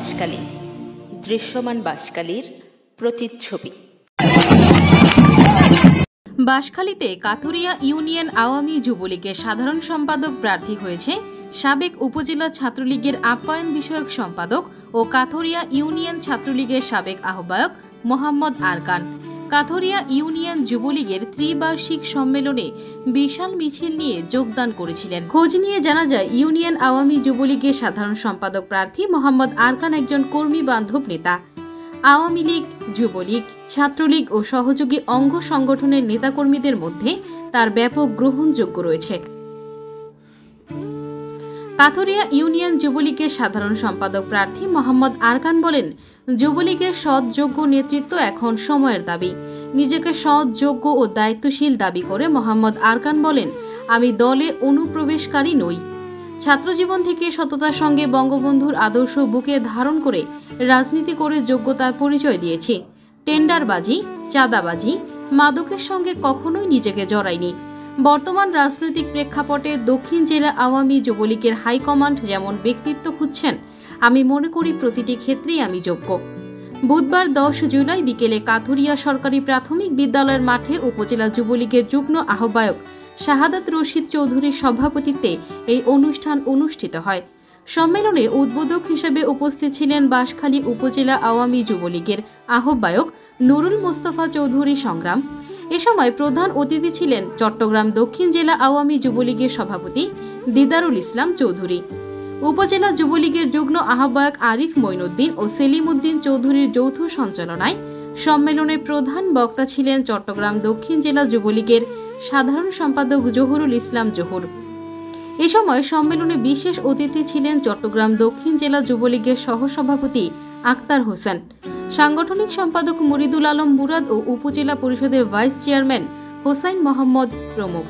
বাঁশখালী, দৃশ্যমান বাঁশখালীর প্রতিচ্ছবি। বাঁশখালীতে কাথুরিয়া ইউনিয়ন আওয়ামী যুবলীগের সাধারণ সম্পাদক প্রার্থী হয়েছে সাবেক উপজেলা ছাত্রলীগের আপ্যায়ন বিষয়ক সম্পাদক ও কাথুরিয়া ইউনিয়ন ছাত্রলীগের সাবেক আহ্বায়ক মোহাম্মদ আরকান। কাথুরিয়া ইউনিয়ন যুবলীগের ত্রিবার্ষিক সম্মেলনে বিশাল মিছিল নিয়ে যোগদান করেছিলেন। খোঁজ নিয়ে জানা যায়, ইউনিয়ন আওয়ামী যুবলীগের সাধারণ সম্পাদক প্রার্থী মোহাম্মদ আরকান একজন কর্মী বান্ধব নেতা। আওয়ামী লীগ, যুবলীগ, ছাত্রলীগ ও সহযোগী অঙ্গ সংগঠনের নেতাকর্মীদের মধ্যে তার ব্যাপক গ্রহণযোগ্য রয়েছে। কাথুরিয়া ইউনিয়ন যুবলীগের সাধারণ সম্পাদক প্রার্থী মোহাম্মদ আরকান বলেন, যুবলীগের সৎ, যোগ্য নেতৃত্ব এখন সময়ের দাবি। নিজেকে সৎ, যোগ্য ও দায়িত্বশীল দাবি করে মোহাম্মদ আরকান বলেন, আমি দলে অনুপ্রবেশকারী নই। ছাত্রজীবন থেকে সততার সঙ্গে বঙ্গবন্ধুর আদর্শ বুকে ধারণ করে রাজনীতি করে যোগ্যতার পরিচয় দিয়েছি। টেন্ডারবাজি, চাঁদাবাজি, মাদকের সঙ্গে কখনোই নিজেকে জড়াইনি। বর্তমান রাজনৈতিক প্রেক্ষাপটে দক্ষিণ জেলা আওয়ামী যুবলীগের হাইকমান্ড যেমন ব্যক্তিত্ব খুঁজছেন, আমি মনে করি প্রতিটি ক্ষেত্রেই আমি যোগ্য। বুধবার 10 জুলাই বিকেলে কাথুরিয়া সরকারি প্রাথমিক বিদ্যালয়ের মাঠে উপজেলা যুবলীগের যুগ্ম আহ্বায়ক শাহাদাত রশিদ চৌধুরীর সভাপতিত্বে এই অনুষ্ঠান অনুষ্ঠিত হয়। সম্মেলনে উদ্বোধক হিসেবে উপস্থিত ছিলেন বাঁশখালী উপজেলা আওয়ামী যুবলীগের আহ্বায়ক নুরুল মোস্তফা চৌধুরী সংগ্রাম। এ সময় প্রধান অতিথি ছিলেন চট্টগ্রাম দক্ষিণ জেলা আওয়ামী যুবলীগের সভাপতি দিদারুল ইসলাম চৌধুরী। উপজেলা যুবলীগের যুগ্ম আহ্বায়ক আরিফ মঈনুদ্দিন ও সেলিম উদ্দিন চৌধুরীর যৌথ সঞ্চালনায় সম্মেলনে প্রধান বক্তা ছিলেন চট্টগ্রাম দক্ষিণ জেলা যুবলীগের সাধারণ সম্পাদক জহুরুল ইসলাম জহুর। এ সময় সম্মেলনে বিশেষ অতিথি ছিলেন চট্টগ্রাম দক্ষিণ জেলা যুবলীগের সহসভাপতি আক্তার হোসেন, সাংগঠনিক সম্পাদক মুরিদুল আলম মুরাদ ও উপজেলা পরিষদের ভাইস চেয়ারম্যান হোসাইন মোহাম্মদ প্রমুখ।